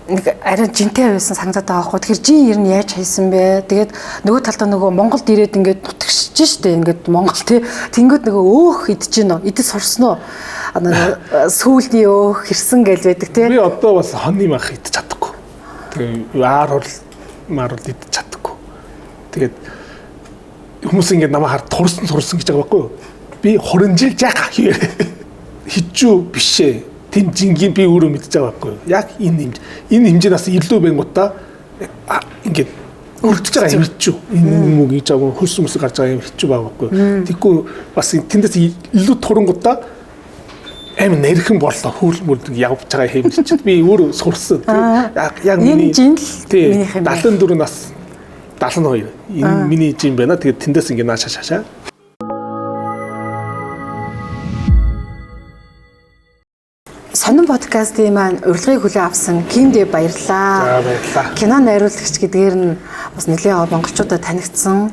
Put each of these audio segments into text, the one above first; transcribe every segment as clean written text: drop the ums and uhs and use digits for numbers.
нэг арай жинтэй байсан санагдаад байгаа байхгүй. Тэгэхээр жин ер нь яаж хайсан бэ? Тэгээд нөгөө талдаа нөгөө Монголд ирээд ингээд нутагшиж штэ. Ингээд Монгол тэнгүүд нөгөө өөх идэж гинөө. Идэж сурсан уу? Нөгөө сүүлний өөх хэрсэн гээл байдаг те. Би одоо бас хоньны мах идэж чадахгүй. Тэгээ маарул идэж чадахгүй. Тэгээд хүмүүс ингээд намайг хараад турсан гэж байгаа байхгүй юу? Би хуранжилж яах хийвэр. Хичүү бишээ. Тэн жингийн би өөрөө мэдчихэж байгаа байхгүй юу? Яг энэ хэмжээс илүү байнгутаа ингээд өртөж байгаа юм хичүү. Энэ мөг гэж байгаа хөлс өмс гарч байгаа юм хичүү байгаа байхгүй юу? Тэгэхгүй бас тэндээс илүү турангуудаа амин нэрхэн боллоо хөлмөрд явж байгаа юм чинь би өөрөө сурсан. Яг миний жин л минийх юм. 74 нас 72. Энэ миний жин байна. Тэгээд тэндээс ингээд наашаа шашаа. Сонин подкастын маань урилгыг хүлээн авсан Кимдээ баярлалаа. За баярлалаа. Кино найруулагч гэдгээр нь бас нэлээд монголчуудад танигдсан.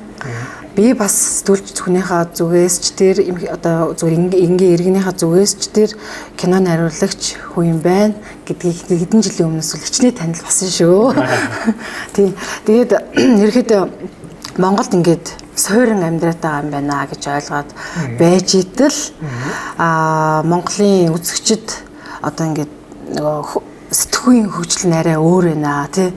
Би бас сэтгүүлч хүнийхээ зүгээс ч тэр одоо зүгээр ингийн иргэнийхээ зүгээс ч тэр кино найруулагч хүн юм байна гэдгийг хэдэн жилийн өмнөөс л хичнээн танил басан шүү. Тийм. Тэгээд ерөөхдөө Монголд ингээд суурин амьдраад байгаа юм байна гэж ойлгоод байж итэл Монголын үзэгчд одоо ингээд нөгөө сэтгүүлийн хөгжил нь арай өөр байна тий.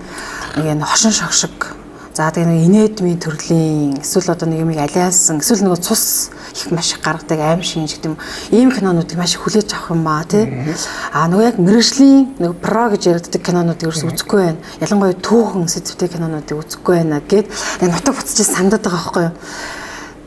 Нэг хошин шогшиг. За тэгээ нэг инээдмийн төрлийн эсвэл одоо нэг юм алиасан эсвэл нөгөө цус их маш их гаргадаг аим шиг юм. Ийм кинонуудыг маш их хүлээж авах юм ба тий. Нөгөө яг мэрэгжлийн нөгөө про гэж яригддаг кинонуудыг ерөөс үзэхгүй байна. Ялангуяа түүхэн сэдвтэй кинонуудыг үзэхгүй байна гэд нэг нутаг буцаж сандаад байгаа байхгүй юу.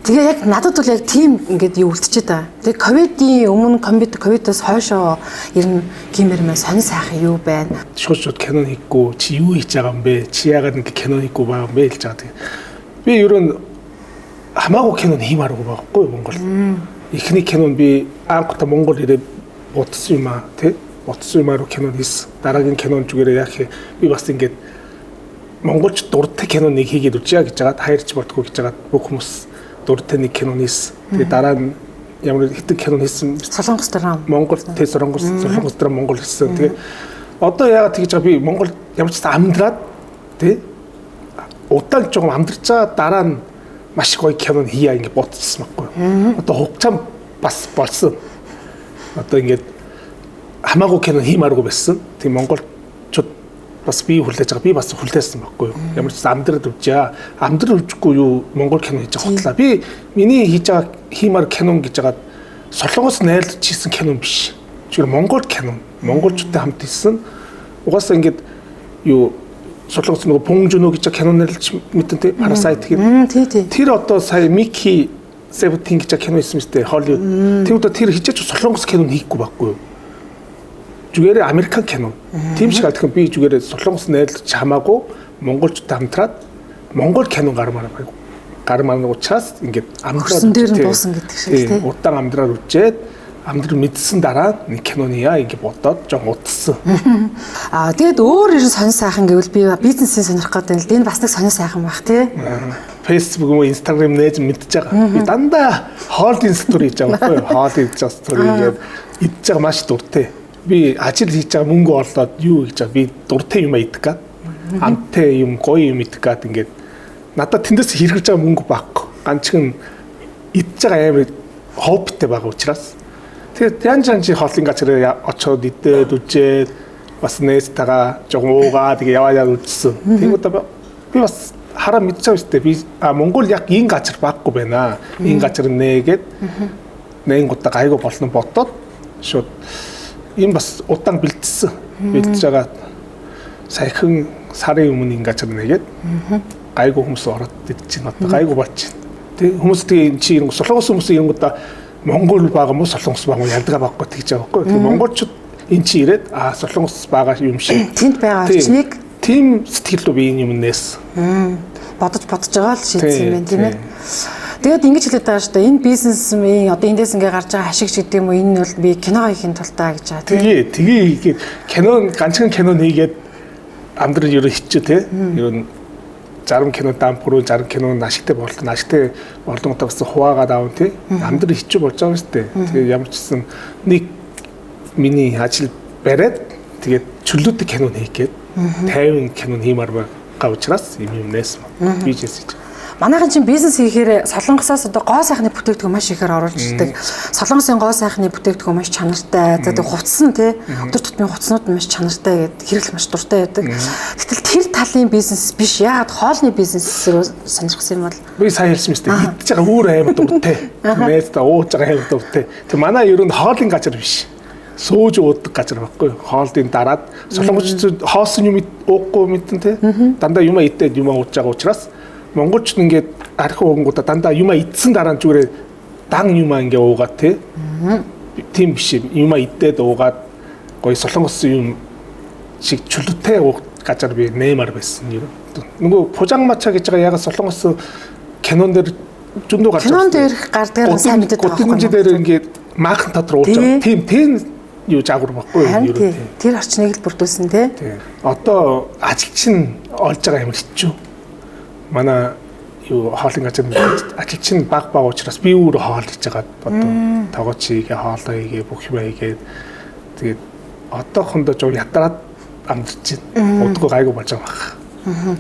Тэгээ яг надад бол яг тийм ингээд юу үлдчихэд байгаа. Тэгээ ковидын өмнө ковидоос хойшоо ер нь гимэрмээ сонир сайхан юу байна. Шууд кино хийхгүй чи юу хийж байгаа юм бэ? Чи яагаад ингэ кино хийхгүй байгаа юм бэ гэж байгаа. Би ер нь хамаагүй кино хиймааргүй байхгүй Монгол. Эхний кино би анхудаа Монгол ирээд утсан юм аа тий. Утсан юмаруу кино хийсэн. Дараагийн кинон зүгээрээ яах вэ? Би бас ингээд монголч дуртай киноныг хийгээд үжээ гэж жагаад хайрч болтгоо гэж жагаад бүх хүмүүс дуртай нэг кино хийсэн. Тэгээ дараа нь ямар хитэг кино хийсэн. Солонгос драм. Монгол тий солонгос драм Монгол хийсэн. Тэгээ одоо яагаад тэгж байгаа би Монгол ямар ч амьдраад тий удаан жоохон амьдарч байгаа дараа нь маш гоё кино хийя ингэ бодчихсон байхгүй. Одоо хугацаа бас болсон. Одоо ингээд хамаагүй кино хиймааргүй байсан. Тийм монголчууд бас би хүлээж байгаа. Би бас хүлээсэн байхгүй юу. Ямар ч амьдрал үжээ. Амьдрал үжихгүй юу монгол кино хийж байгаа хотлаа. Би миний хийж байгаа хиймаар кино гэж жагаад солонгос найрлаж хийсэн кино биш. Зүгээр монгол кино. Монголчуудтай хамт хийсэн. Угаасаа ингээд юу солонгос нөгөө Пүнжүнө гэж кино найрлаж мэдэн тий Parasite гэх. Тэр одоо сая Mickey 17 гэж кино хийсэн мэт Холливуд. Тэр удаа тэр хийж солонгос кино хийхгүй байхгүй юу. Зүгээр Американ кино. Тийм шиг аль би зүгээр солонгос найрлаж хамаагүй монголчуудтай хамтраад монгол кино гармаар учраас ингээд амьдрал дээр нь дуусан гэдэг шиг тийм. Удаан амьдрал үжээд амьдрал мэдсэн дараа нэг киноны яа ингэ бодоод жоо утсан. Тэгээд өөр ер нь сонир сайхан гэвэл би бизнесийн сонирх гэдэг л энэ бас нэг сонир сайхан байх тий. Facebook уу Instagram нээж мэдчихэж байгаа. Би дандаа хоолын стори хийж байгаа байхгүй юу? Хоолын стори ингээд идж байгаа маш дуртай. Би ажил хийж байгаа мөнгө олоод юу гэж би дуртай юм идэх гад. Амттай юм гоё юм идэх гад ингээд надад тэндээс хэрэгж байгаа мөнгө баггүй. Ганцхан идж байгаа амар хоббитэй байгаа учраас. Тэгээд янж хоолын гачраа очоод идээд үжээд бас нээстайгаа жоохон уугаа тэгээ яваад үзсэн. Тэгвэл би бас хараа мэдчихв шүү дээ. Би Монгол яг энэ гачар баггүй байна. Энэ гачар нээгээд нэнгуудаа гайгүй болно бодоод шууд энэ бас удаан бэлдсэн. Бэлдэж байгаа саяхан сарын өмнө энэ гачар нээгээд гайгүй хүмүүс ороод идэж байна. Одоо гайгүй болчих. Тэг хүмүүс тэгээ чи солонгос хүмүүс ирэнгүүтээ Монгол байгаа мó солонгос байгаа мó ядгаа байхгүй тэгж байгаа байхгүй. Тэг монголчууд энэ чи ирээд солонгос байгаа юм шиг. Тэнд байгаа орчныг тийм сэтгэлөө би энэ юм нээсэн. Бодож байгаа л шийдсэн юм байна тийм ээ. Тэгээд ингэж хэлээд байгаа шүү дээ. Энэ бизнесмен одоо эндээс ингээ гарч байгаа ашиг гэдэг юм уу? Энэ бол би кино хийхин тултаа гэж байгаа тийм. Тэгээ хийгээд кино ганцхан кино хийгээд амьдрал ерөө хичээ тий. Ерөө 60 кино дампууруу 60 кино ашигтай болтон ашигтай болгонтой бас хуваагаад аав тий. Амьдрал хичээ болж байгаа шүү дээ. Тэгээ ямар ч гэсэн нэг миний ажил бариад тэгээд чөлөөтэй кино хийгээд 50 кино хиймаар байгаа учраас юм нээсэн бизнес гэж. Манайхан чинь бизнес хийхээр Солонгосоос одоо гоо сайхны бүтээгдэхүүн маш ихээр оруулж ирдэг. Солонгосын гоо сайхны бүтээгдэхүүн маш чанартай. За тэг хувцас нь тий өдөр тутмын хувцснууд маш чанартай гэдэг хэрэглэх маш дуртай байдаг. Гэтэл тэр талын бизнес биш. Яагаад хоолны бизнес рүү сонирхсан юм бол би сайн хэлсэн мэт идж байгаа өөр аймаг дуртай. Нээстэ ууж байгаа аймаг дуртай. Тэг манай ер нь хоолын газар биш. Сууж уудаг газар байхгүй. Хоолдын дараад солонгочууд хоосон юм уухгүй мэдэн тий. Дандаа юм идээд юм ууж байгаа учраас монголч ингээд архив өнгөдө дандаа юм идсэн дараа зүгээр дан юм ингээ уугаад тийм биш юм идээд уугаад гоё солонгос юм шиг чөлөөтэй уух газар би нэмар байсан юм. Нөгөө пужангмача гэж байгаа яг солонгос кинон дээр зөндөө гарч кинон дээр гардаг сайн мэддэг байгаа юм. Гүтэмж дээр ингээд maaхан дотор ууж байгаа. Тийм юу жаагур баггүй юу. Тэр орчныг л бүрдүүлсэн тий. Одоо ажилч нь олж байгаа юм хэцүү. Манай юу хоолын газар ажилч нь баг учраас би өөрөө хоол хийж байгаа одоо тогооч хийгээ хоолоо хийгээ бүх юм хийгээд тэгээд одоохондоо жоо ятраад амжиж байна. Удахгүй гайгүй болж байгаа юм.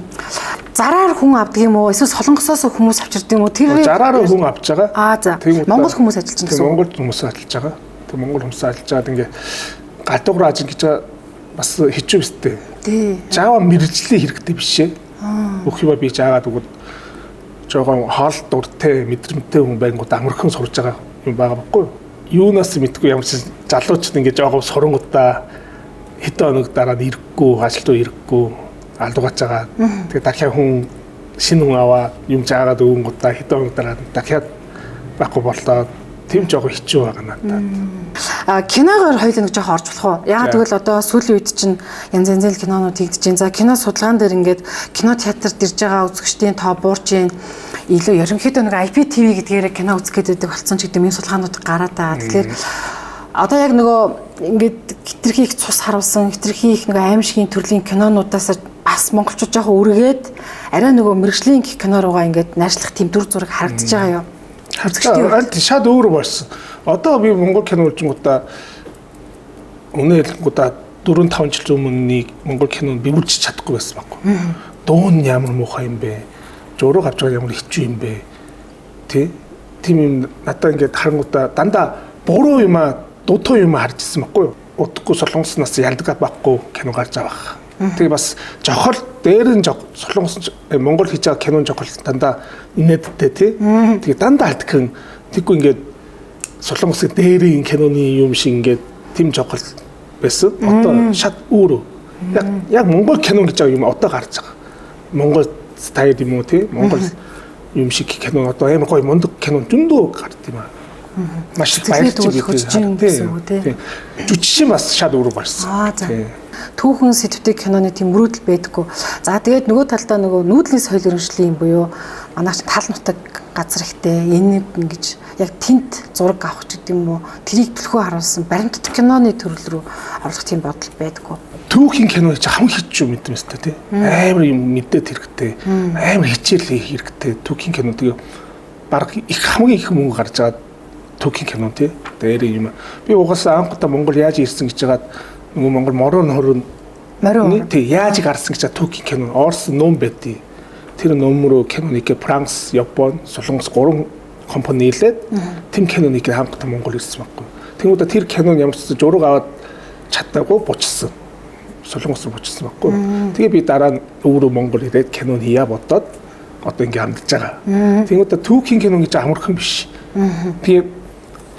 Зараар хүн авдаг юм уу? Эсвэл солонгосоос хүмүүс авчирдаг юм уу? Тэр зараар хүн авч байгаа. За. Монгол хүмүүс ажиллаж байгаа. Монгол хүмүүс ажиллаж байгаа. Тэг Монгол хүмүүс ажиллаж байгаа ингээ гадуур ажил гэж бас хичүү өстэй. Тий. Жава мэрэгжлийн хэрэгтэй биш ээ. Бүх юм би жаагаад өгöd жоохон хоол дуртай мэдрэмттэй хүн байнгут амархан сурж байгаа юм байгаа байхгүй юу? Юунаас мэдгүй ямар ч залууч ингэ жоохон сурангуудаа хэдэн хоног дараа ирэхгүй, ажилд ирэхгүй алдуугаач байгаа. Тэгээ дахиад хүн шинэ хүн аваа юм жаагаад өгөнгуудаа хэдэн хоног дараа дахиад байхгүй болоо. Тим жоохон хэцүү байгаа надад. Киногоор хоёул нэг жоохон орж болох уу? Яг тэгвэл одоо сүүлийн үед чинь янз янзын кинонууд хийгдэж байна. За кино судалгаан дээр ингээд кино театрт ирж байгаа үзэгчдийн тоо буурж байна. Илүү ерөнхийдөө нэг IPTV гэдгээр кино үзэх гэдэг болсон ч гэдэг юм судалгаанууд гараад байгаа. Тэгэхээр одоо яг нөгөө ингээд хитрхи их цус харуулсан, хитрхи их нөгөө аимшигын төрлийн кинонуудаас бас монголчууд жоохон үргээд арай нөгөө мэрэгжлийн кино руугаа ингээд найшлах тийм дүр зураг харагдаж байгаа юу? Аль шат өөр болсон. Одоо би монгол кино үзэнгуудаа өнөөлгуудаа 4-5 жил өмнө монгол кинонд би үзэж чадахгүй байсан байхгүй. Дуун ямар муухай юм бэ? Журуу авч байгаа ямар хэцүү юм бэ? Тийм юм надаа ингээд харангуудаа дандаа буруу юм дутуу юм харж ирсэн байхгүй юу? Удахгүй солонгоснаас ялдаг байхгүй кино гарч авах. Тэгээ бас жохол дээр нь солонгос монгол хийж байгаа кинон жохол дандаа инээдтэй тий. Тэгээ дандаа алдгэн тэггүй ингээд солонгосын дээрийн киноны юм шиг ингээд тэм жохол байсан. Одоо шат өөр. Яг монгол кино гэж байгаа юм одоо гарч байгаа. Монгол стайл юм уу тий. Монгол юм шиг кино одоо амар гоё мундаг кино зөндөө гард юм аа. Маш их баярлж байгаа тий. Жүжигчин бас шат өөр барьсан. Тий. Түүхэн сэтвтэй киноны тийм мөрөөдөл байдаггүй. За тэгээд нөгөө талдаа нөгөө нүүдлийн соёл өрнөшлийн буюу манайч тал нутаг газар ихтэй энэ ингэж яг тент зураг авах гэдэг юм уу тэрийг төлхөө харуулсан баримтат киноны төрөл рүү оруулах тийм бодол байдаггүй. Түүхийн кино гэж хамгийн хичүү мэдмэстэй тий. Амар юм мэдээд хэрэгтэй. Амар хичээл хийх хэрэгтэй. Түүхийн кино тэгээ баг их хамгийн их мөнгө гарч байгаа түүхийн кино тий. Дээр юм. Би угаасаа анхудаа Монгол яаж ирсэн гэж жагаад нөгөө Монгол морон хорон тий яаж гарсан гэж түүхийн кино Орос ном байдیں۔ Тэр ном руу киноныг Франц, Япон, Солонгос 3 компани нийлээд тэм киноныг хамтдаа Монгол ирсэн байхгүй. Тэнгүүдээ тэр кинон ямар ч зураг аваад чадаагүй буцсан. Солонгос руу буцсан байхгүй. Тэгээ би дараа нь өөрөө Монгол ирээд кинон хийя бодоод одоо ингээм хандж байгаа. Тэнгүүдээ түүхийн кино гэж амархан биш. Тэгээ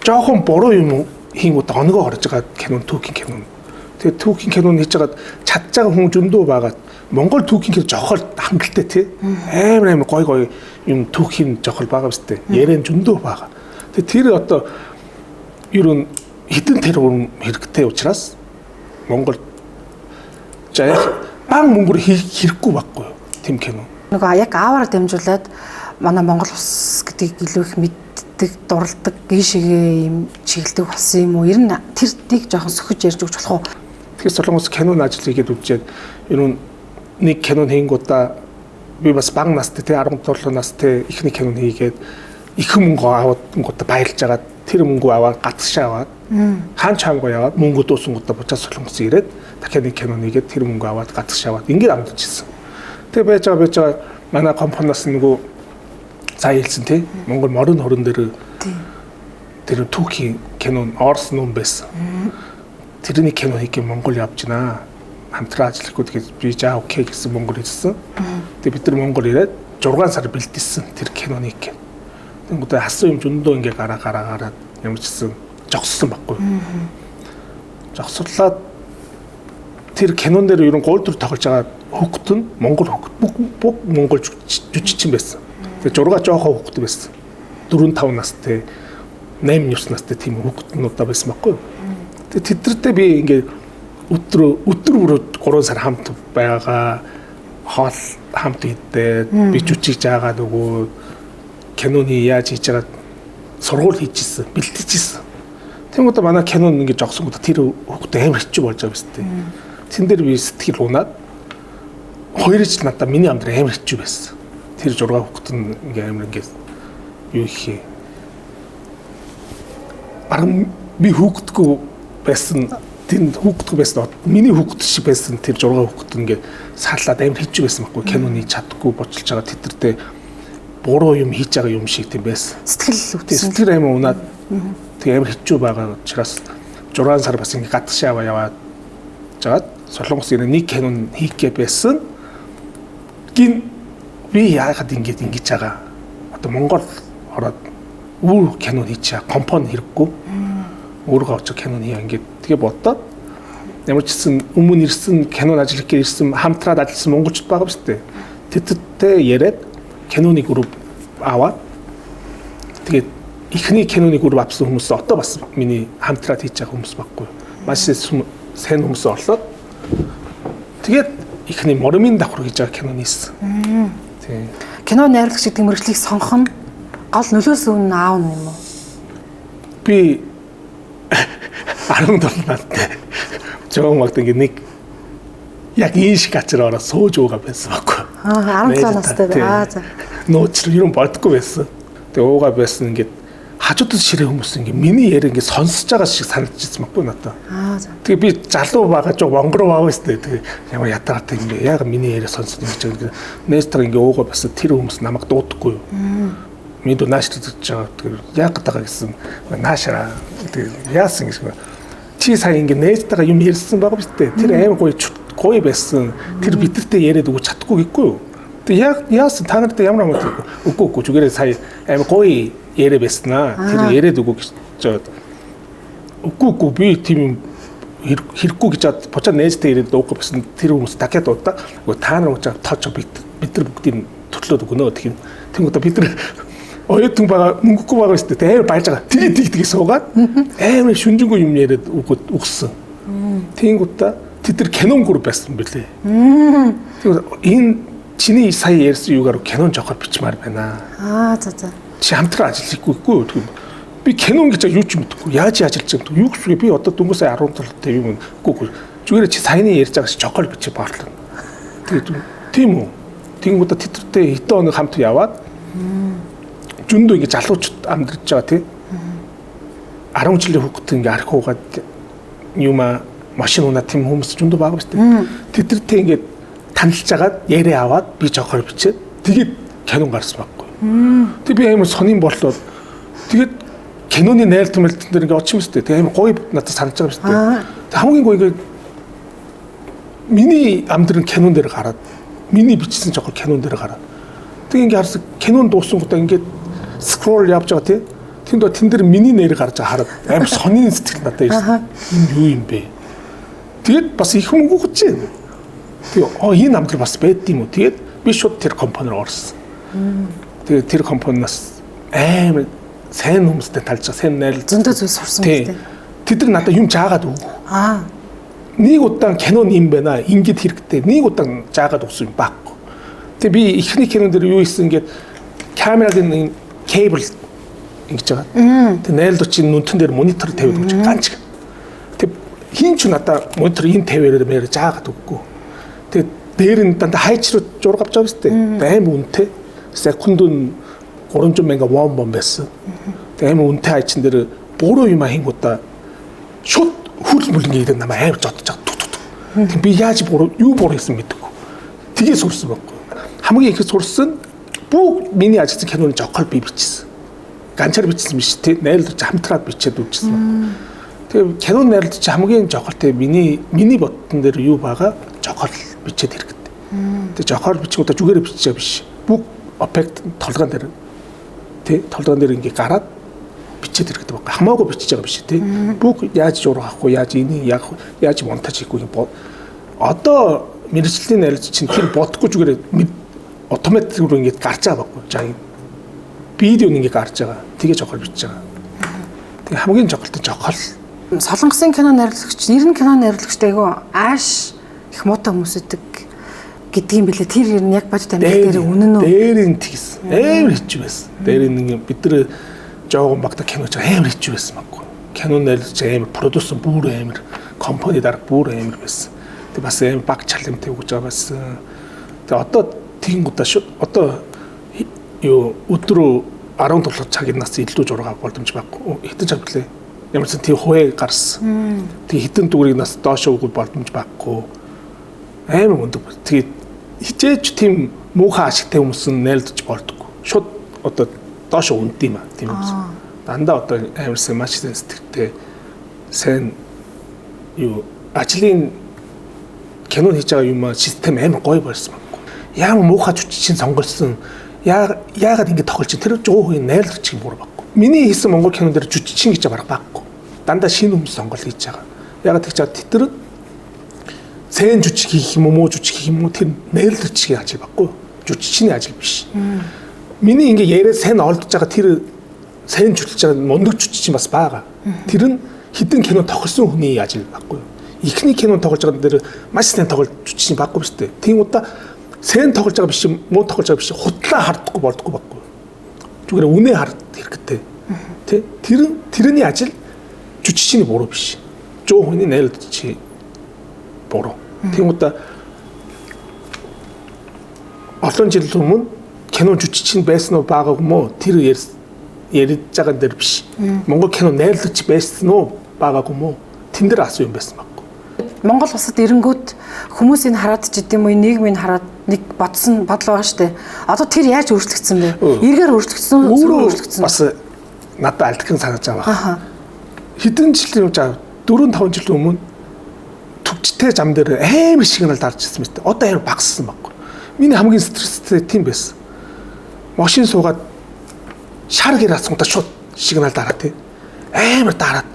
жоохон буруу юм хийнгүүд оногоо орж байгаа кинон түүхийн кинон. Тэгээ түүхийн кинон хийж байгаад чадж байгаа хүн зөндөө байгаа. Монгол түүхийн кино жохол хангалттай тий. Амар гой юм түүхийн жохол байгаа биз дээ. Ярэн зөндөө байгаа. Тэгээ тэр одоо ер нь хитэн тэрүүн хэрэгтэй учраас Монгол жаах бан мөнгөөр хэрэггүй байхгүй юу? Тэм кино. Нөгөө яг ааваар дамжуулаад манай Монгол ус гэдгийг илүү их мэддэг, дурладаг, гişгээ юм чиглдэг болсон юм уу? Ер нь тэр тийг жоохон сөхөж ярьж өгч болох уу? Тэгэхээр Солонгос кинон ажил хийгээд үзээд ер нь нэг кинон хийнгуудаа би бас бага настай тий 17 настай ихний кинон хийгээд их мөнгө аваад гот баярлж агаад тэр мөнгө аваад гатгаш аваад хаан чамгаа яваад мөнгө дуусан гот буцаад солонгос ирээд дахиад кино нэгээд тэр мөнгө аваад гатгаш аваад ингээд амдаж ирсэн. Тэгээ байж байгаа манай компаниас нөгөө цаа хэлсэн тий Монгол морин хорон дээр тэр түүхийн кино Орос ном байсан. Тэрний кино хийх Монгол явж байна. Хамтран ажиллахгүй тэгээд би жаа окей гэсэн Монгол ирсэн. Тэгээд бид нар Монгол ирээд 6 сар бэлдсэн тэр киноны гэх. Тэнгүүдээ хасан юм зөндөө ингээ гараад ямар ч гэсэн жогссон байхгүй. Жогсорлаад тэр кинон дээр ерөн гол дүр тоглож байгаа хүүхэд нь Монгол хүүхэд бүх Монгол жүжигчин байсан. Тэгээд 6 жоохон хүүхэд байсан. 4-5 настай 8-9 настай тийм хүүхэднуудаа байсан байхгүй. Тэгээд тэдэртэй би ингээ өдөр бүр 3 сар хамт байгаа хоол хамт идээд би жүжигж байгаа нөгөө киноны яаж хийж байгаа сургууль хийжсэн бэлтгэжсэн. Тэнгуудаа манай кинон ингээд жогсонгуудаа тэр хүүхдээ амар хэцүү болж байгаа биз дээ. Тэн дээр би сэтгэл унаад 2 жил надаа миний амдраа амар хэцүү байсан. Тэр 6 хүүхэд нь ингээд амар ингээд юу ихээ. Бараг би хүүхдгүй байсан тэнд хүүхдгүй байсан миний хүүхд шиг байсан тэр 6 хүүхэд ингээд саалаад амар хэцүү байсан байхгүй киноны чадахгүй боцолж байгаа тэтэртэй буруу юм хийж байгаа юм шиг тийм байсан. Сэтгэл амар унаад тэг амар хэцүү байгаа учраас 6 сар бас ингээд гадагш яваад жагаад солонгос ирээ нэг кинон хийгээ байсан. Гин би яагаад ингэж байгаа. Одоо Монгол ороод өөр кинон хийчихээ компани хэрэггүй. Өөрөө очиж кинон хийе ингээд тэгээ бодоод ямар ч гэсэн өмнө ирсэн кинон ажил хийх ирсэн хамтраад ажилласан монголчууд байгаа биз дээ. Тэдтэй яриад киноны групп аваад тэгээд ихний киноны групп авсан хүмүүс одоо бас миний хамтраад хийж байгаа хүмүүс баггүй. Маш сайн хүмүүс орлоод тэгээд ихний моромын давхар хийж байгаа киноны хийсэн. Тийм. Кино найруулагч гэдэг мөрөглийг сонгох нь гол нөлөөс өмнө аав нь юм уу? Би 17 настай жоон магт ингээ нэг яг энэ шиг гацаар ороо сууж уугаа байсан байхгүй. 17 настай бай. За. Нууц юу боддоггүй байсан. Тэгээ уугаа байсан ингээд хажуудад ширээ хүмүүс ингээ миний яриа ингээ сонсож байгаа шиг санагдчихсан байхгүй надад. За. Тэгээ би залуу байгаа ч монгол байгаа шүү дээ. Тэгээ ямар ятаатай ингээ яг миний яриа сонсож байгаа. Нээстер ингээ уугаа байсан тэр хүмүүс намайг дуудахгүй юу. Минь доо нааш гэж байгаа. Тэгээ яг гадаг гэсэн наашаа. Тэгээ яасан гэж чи сая ингээ нээстэйгээ юм ярьсан байгаа биз дээ. Тэр аим гоё байсан. Тэр бидэртэй яриад өгч чадахгүй гэхгүй юу. Тэгээ яг яасан та нартай ямар амт үгүй зүгээр сая аим гоё яриа байснаа. Тэр яриад өгөө гэж жаад. Үгүй би тийм хэрэггүй гэж бод бочоо нээстэй яриад өгөхгүй байсан. Тэр хүмүүс дахиад удаа та нар гэж тооч бид нар бүгдийг төрлөөд өгнө гэх юм. Тэнгуудаа бид нар оюутан байгаа мөнгөгүй байгаа шүү дээ. Амар баяж байгаа. Тэгээ суугаад амар шүнжингүй юм яриад өгсөн. Тэнгуудаа тэд нар кинон групп байсан бэлээ. Тэгвэл энэ чиний сая ярьсан юугаар кинон жоохоор бичмаар байна. За. Чи хамтран ажиллахгүй юу? Би кинон гэж юу ч мэдэхгүй. Яаж ажиллаж байгаа юм? Юу гэсэн би одоо дөнгөсөө 17 та юм үгүй. Зүгээр чи саяны ярьж байгаа чи жоохоор бичиж баарлаа. Тэгээд тийм үү? Тэнгуудаа тэдэртэй хитэ өнөг хамт яваад зөндөө ингэ залуучууд амьдарч байгаа тий. 10 жилийн хүүхэд ингэ арх уугаад юума машин унаа тийм хүмүүс зөндөө байгаа биз дээ. Тэдэртэй ингэ танилцж агаад яриа аваад би жоохоор бичээд тэгээд кинон гарсан байхгүй. Тэг би амар сонин боллоо. Тэгээд киноны найр томилтон дээр ингэ очих юм шүү дээ. Тэг амар гоё надад санаж байгаа биз дээ. Тэг хамгийн гоё ингэ миний амьдрын кинон дээр гараад миний бичсэн жоохоор кинон дээр гараад тэг ингэ харсан кинон дууссан гутаа ингэ скрол явж байгаа тий. Тэн дээр миний нэр гарч хараад амар сонин сэтгэл надад ирсэн. Энэ юу юм бэ? Тэгээд бас их мөнгө өгч чинь. Тэгээ энэ амтрал бас байд юм уу? Тэгээд би шууд тэр компанид орсон. Тэгээд тэр компаниас амар сайн хүмүүстэй талж байгаа, сайн найрлал зөндөө зүйл сурсан биз дээ. Тэд нар надад юм жаагаад өг. Нэг удаан кинон юм байна. Ингээд хэрэгтэй. Нэг удаан жаагаад өгсөн юм байхгүй. Тэгээд би ихний кинон дээр юу хийсэн ингээд камерагийн кейбл ингэж байгаа. Тэг найрлуучийн нүнтэн дээр монитор тавиад өгч ганч. Тэг хин ч надаа монитор энэ тавиараа мээр жаагаад өгөхгүй. Тэг дээр нь дандаа хайч руу зураг авч байгаа биз дээ. Байн үнэтэй. Секунд нь 300 мянга вон байсан. Тэгээ амар үнэтэй хайчин дээр буруу юм хийнгуудаа шууд хөл мүлэнгээд намайг амар зодож байгаа. Тэг би яаж буруу хийсэн мэдэхгүй. Тэгээ сурсан байхгүй. Хамгийн их сурсан бүх миний ажилласан киноны жокол би бичсэн. Ганцаар бичсэн биш тий найруулж хамтраад бичээд үзсэн байна. Тэгээ кино найруулж хамгийн жоколтой миний бодтон дээр юу байгаа жокол бичээд хэрэгтэй. Тэгээ жокол бичгүүдээ зүгээрээ биччихээ биш. Бүх объект толгойн дээр тий толгойн дээр ингээ гараад бичээд хэрэгтэй байна. Хамаагүй бичиж байгаа биш тий. Бүх яаж жургахгүй, яаж энийг яаж монтаж хийхгүй одоо мэргэжлийн найруулж чинь тэр бодохгүй зүгээрээ автоматикээр ингээд гарч байгаа байхгүй. За видео нэг гарч байгаа. Тэгээ жокол бичиж байгаа. Тэгээ хамгийн жоколтой жокол. Солонгосын кино найруулагч, нэр нь кино найруулагчтай айгүй ааш их муутай хүмүүс идэг гэдгийг билээ. Тэр ер нь яг бодит амьдрал дээр үнэн үү? Дээр нь тэгс. Амар хич байсан. Дээр нэг бид нар жоохон багта киноч амар хич байсан байхгүй. Кино найруулагч амар продюсер бүр амар компани дарга бүр амар байсан. Тэг бас амар баг чаламтай өгж байгаа байсан. Тэг одоо тийгүүдээ шүү. Одоо юу өдрөө 17 цагийн нас илүү зураг боломж байхгүй. Хитэн цаг билээ. Ямар ч тийм хувээ гарсан. Тэг хитэн дүүрийг нас доош өгөх боломж байхгүй. Амар өндөг. Тэгээд хичээж тийм муухай ашигтай хүмүүс нь найлдаж болдгоо. Шууд одоо доош өнд юм аа тийм хүмүүс. Дандаа одоо амарсан маш сэтгэвтэй сайн юу ажлын кино хийж байгаа юм систем амар гоё болсон байхгүй. Ямар муухай жүжигчин сонгосон яагаад ингэ тохиолч тэр жуугийн найруулагч юм бүр байхгүй. Миний хийсэн монгол кино дээр жүжигчин гэж барах байхгүй. Дандаа шинэ хүмүүс сонгол хийж байгаа. Яагаад гэж тэр сайн жүжиг хийх юм уу муу жүжиг хийх юм уу тэр найруулагчгийн ажил байхгүй. Жүжигчний ажил биш. Миний ингэ яриа сайн олдож байгаа тэр сайн жүжиглэж байгаа мундаг жүжигчин бас байгаа. Тэр нь хідэн кино тохирсон хүний ажил байхгүй. Ихний кино тоглож байгаа дээр маш сайн тоглож жүжигчин байхгүй биш үү? Тийм удаа сайн тоглож байгаа биш муу тоглож байгаа биш хутлаа хардахгүй болдгоо байхгүй. Зүгээр үнэ хард хэрэгтэй. Тэ? Тэрний ажил жүжигчний буруу биш. Жоо хүний найруулагч буруу. Тийм удаа олон жил өмнө кино жүжигчин байсан уу байгаагүй мó тэр ярьж байгаа дээр биш. Монгол кино найруулагч байсан уу байгаагүй мó тэн дээр асуу юм байсан байхгүй. Монгол улсад ирэнгүүт хүмүүсийг хараад ч гэдэм үү нийгмийг хараад нэг бодол байгаа штэ. Одоо тэр яаж өөрчлөгдсөн бэ? Эргээр өөрчлөгдсөн, өөрөө өөрчлөгдсөн. Бас надад альтгэн санаж байгаа. Хэдэн жилийн өмнө 4-5 жил өмнө төвчтэй зам дээр амар сигнал дарж ирсэн мэт. Одоо амар багассан байхгүй. Миний хамгийн стресстэй тийм байсан. Машин суугаад шар гэр асуунтаа шууд сигнал дараад тий. Амар дараад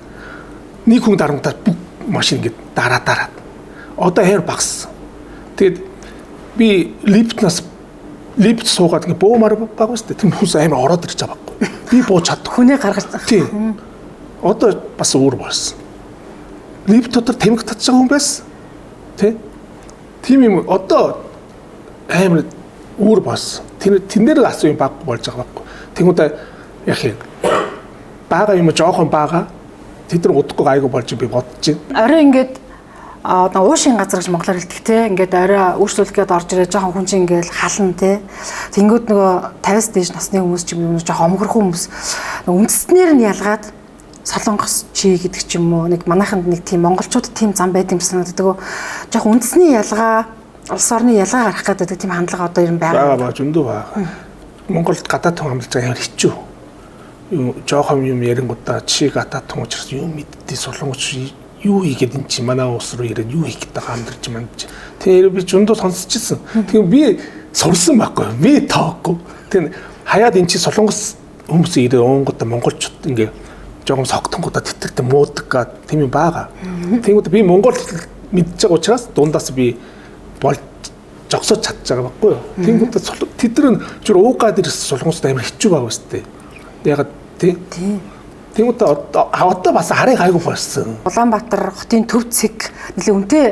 нэг хүн дарамтаа бүх машин ингээд дараад. Одоо амар багассан. Тэгээд би лифт суугаад ингээд буумаар байгаа шүү дээ. Тэр хүмүүс амар ороод ирж байгаа байхгүй. Би бууж чаддаг. Хүнээ гаргаж. Тий. Одоо бас өөр болсон. Лифт дотор тэмэг татж байгаа хүн байсан. Тэ? Тийм юм одоо амар өөр болсон. Тэнээр асуу юм баг болж байгаа байхгүй. Тэнгүүдээ яг юм. Бага юм жоохон бага. Тэд нар удахгүй гайгүй болж би бодож байна. Орой ингээд одоо уушийн газар гэж монголоор хэлдэг те. Ингээд орой өөрчлөлгээд орж ирээ жоохон хүн чинь ингээд хална те. Тэнгүүд нөгөө 50-с дээш насны хүмүүс ч юм уу жоохон омгорхон хүмүүс үндэстнэр нь ялгаад Солонгос чи гэдэг ч юм уу нэг манайханд нэг тийм монголчууд тийм зам байд юм санагддаг. Жоохон үндэсний ялгаа, улс орны ялгаа гарах гэдэг тийм хандлага одоо ер нь байгаа. Бага зөндөө байгаа. Монголд гадаад хүн амлаж байгаа юм хэцүү. Юу жоохон юм ярингуудаа чи гадаад хүн учраас юу мэддээ солонгоч юу хийгээд эн чи манай улс руу ирээд юу хийх гэдэг хамдэрч мандж. Тэр би зөндөө сонсчихсан. Тэгээ би сурсан байхгүй. Би тоохгүй. Тэр хаяад эн чи солонгос хүмүүс ирээд уунгуудаа монголчууд ингээ жоохон согтонгуудаа тэтэртэй муудаг гад тийм юм байгаа. Тэнгүүд би монгол мэдж байгаа учраас дундаас би болж жогсож чадж байгаа байхгүй юу. Тэнгүүд тэд нар зүр уугаад ирсэн солонгост амар хэцүү байгаа үстэй. Ягаад тий? Тэнгүүд одоо бас харыг гайгүй болсон. Улаанбаатар хотын төв цэг нэлээ үнэтэй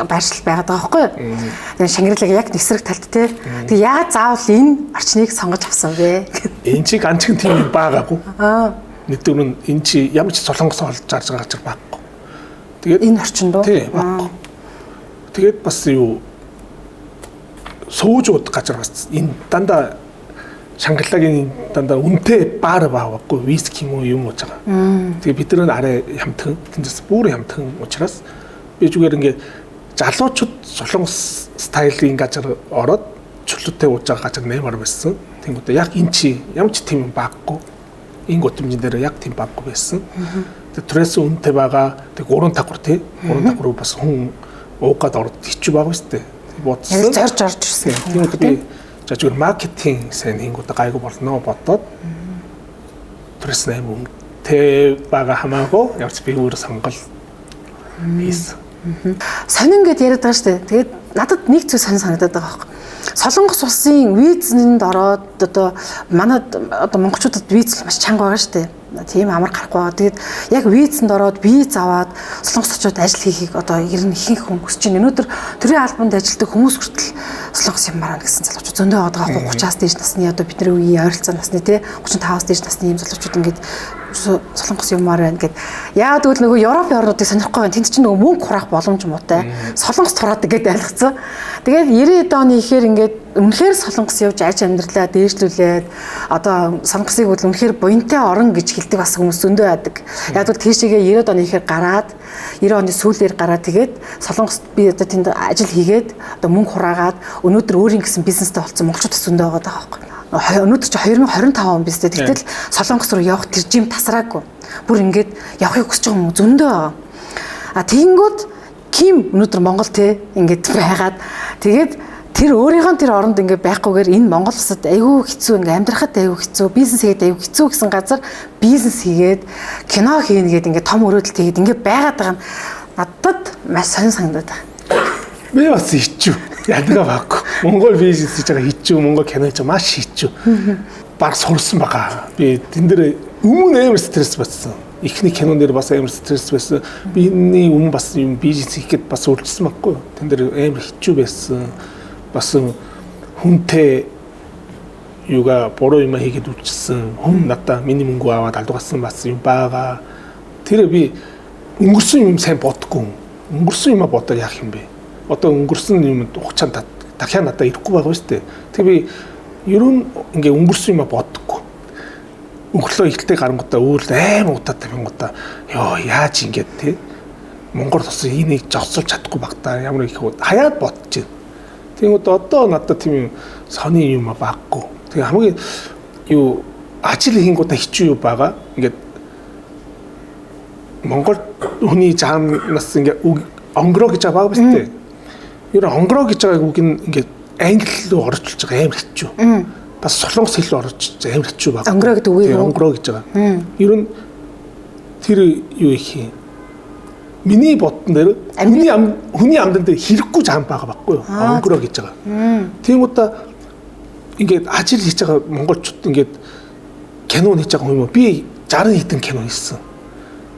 байршил байгаад байгаа байхгүй юу. Тэгээ Шангирлагын яг нэсрэг талд те. Тэгээ яагаад заавал энэ орчныг сонгож авсан бэ? Энэ чи ганцхан тийм байгаагүй. Нэгдүгээр нь энэ чи ямар ч солонгос олж зарж байгаа ч байхгүй. Тэгээд энэ орчинд уу? Тий, байхгүй. Тэгээд бас юу сууж ууд газар бас энэ дандаа Шанглагийн дандаа үнэтэй баар баавахгүй виски юм уу жаага. Тэгээ бид нар арай хямдхан тэндээс бүр хямдхан учраас би зүгээр ингээд залуучууд солонгос стайлын газар ороод чөлөөтэй ууж байгаа газар нэмэр байсан. Тэнгүүдээ яг эн чи ямар ч тийм баггүй. Энэ готомжин дээр яг тийм баггүй байсан. Тэгээ түрээс үнэтэй байгаа. Тэг 3 тагвар тий. 3 тагвар бас хүн уугаад ороод хичүү байгаа шүү дээ. Бодсон. Яг зорж орж ирсэн. Тэнгүүд би зүгээр маркетинг сайн хийнгүүт гайгүй болно бодоод түрээс нэмэн тэ бага хамаагүй явц би өөр сонгол хийсэн. Сонин гэд яриад байгаа шүү дээ. Тэгээд надад нэг зүйл сонин санагдаад байгаа байхгүй. Солонгос улсын визэнд ороод одоо манад одоо монголчуудад виз маш чанга байгаа шүү дээ. Тийм амар гарахгүй байгаа. Тэгээд яг визэнд ороод виз аваад солонгос очоод ажил хийхийг одоо ер нь ихэнх хүн хүсэж байна. Өнөөдөр төрийн албанд ажилладаг хүмүүс хүртэл солонгос юм мараа гэсэн залуучууд зөндөө байгаа байхгүй. 30-аас дээш насны одоо бидний үеийн ойролцоо насны тий 35-аас дээш насны юм залуучууд ингээд солонгос юмар байна гэд. Яагаад гэвэл нөгөө Европын орнуудыг сонирхгүй байна. Тэнд чинь нөгөө мөнгө хураах боломж муутай. Солонгос тураадаг гэдээ ойлгоцсон. Тэгээд 90-ад оны ихээр ингээд үнэхээр солонгос явж аж амьдралаа дээшлүүлээд одоо солонгосыг бол үнэхээр буянтай орн гэж хэлдэг бас хүмүүс зөндөө байдаг. Яг бол тийшээгээ 90-ад оны ихээр гараад 90 оны сүүлээр гараад тэгээд солонгост би одоо тэнд ажил хийгээд одоо мөнгө хураагаад өнөөдөр өөрийн гэсэн бизнестэй болсон монголчууд зөндөө байгаа даа байхгүй. Өнөөдөр чи 2025 он биз дээ. Тэгтэл солонгос руу явах тэр жим тасраагүй. Бүр ингээд явахыг хүсэж байгаа юм зөндөө. Тэгэнгүүт Ким өнөөдөр Монгол те ингээд байгаад тэгээд тэр өөрийнхөө тэр оронд ингээд байхгүйгээр энэ Монгол улсад айгүй хэцүү ингээд амьдрахад айгүй хэцүү, бизнес хийгээд айгүй хэцүү гэсэн газар бизнес хийгээд кино хийнэ гэдэг ингээд том өрөөдөлт хийгээд ингээд байгаад байгаа нь надад маш сонир санагдаад байна. Би бас хичүү. Ядгаа баггүй. Монгол бизнес хийж байгаа хичүү, Монгол кино хийж байгаа маш хичүү. Баг сурсан байгаа. Би тэн дээр өмнө амар стресс болсон. Ихний кинон дээр бас амар стресс байсан. Биний өмнө бас юм бизнес хийхэд бас үйлчлсэн баггүй. Тэн дээр амар хичүү байсан. Бас хүнтэй юугаа буруу юм хийгээд үйлчлсэн. Хүн надаа миний мөнгө аваад алдгасан бас юм байгаа. Тэр би өнгөрсөн юм сайн бодохгүй. Өнгөрсөн юм бодоод яах юм бэ? Одоо өнгөрсөн юм хугацаанд дахиад надад ирэхгүй байгаа шүү дээ. Тэг би ерөн ингээ өнгөрсөн юм бодохгүй. Өнгөрлөө ихтэй гарангуудаа өөр аим удаа тавингуудаа ёо яаж ингээд те Монгол улс энийг жавсуулж чадахгүй багтаа ямар их хаяад бодож байна. Тэгмээд одоо надад тийм сони юм баггүй. Тэгээ хамгийн юу ажил хийнгуудаа хичүү юу байгаа. Ингээд Монгол хүний жаанаас ингээ онгороо гэж байгаа биз дээ. Ер нь онгороо гэж байгаа үг нь ингээд англи руу орчуулж байгаа амар хэцүү. Бас солонгос хэл рүү орчуулж амар хэцүү байна. Онгороо гэдэг үг юу? Онгороо гэж байгаа. Ер нь тэр юу их юм. Миний бодон дээр хүний амдан дээр хэрэггүй жаам байгаа байхгүй юу? Онгороо гэж байгаа. Тийм удаа ингээд ажил хийж байгаа монголчууд ингээд кино хийж байгаа юм уу? Би 60 хэдэн кино хийсэн.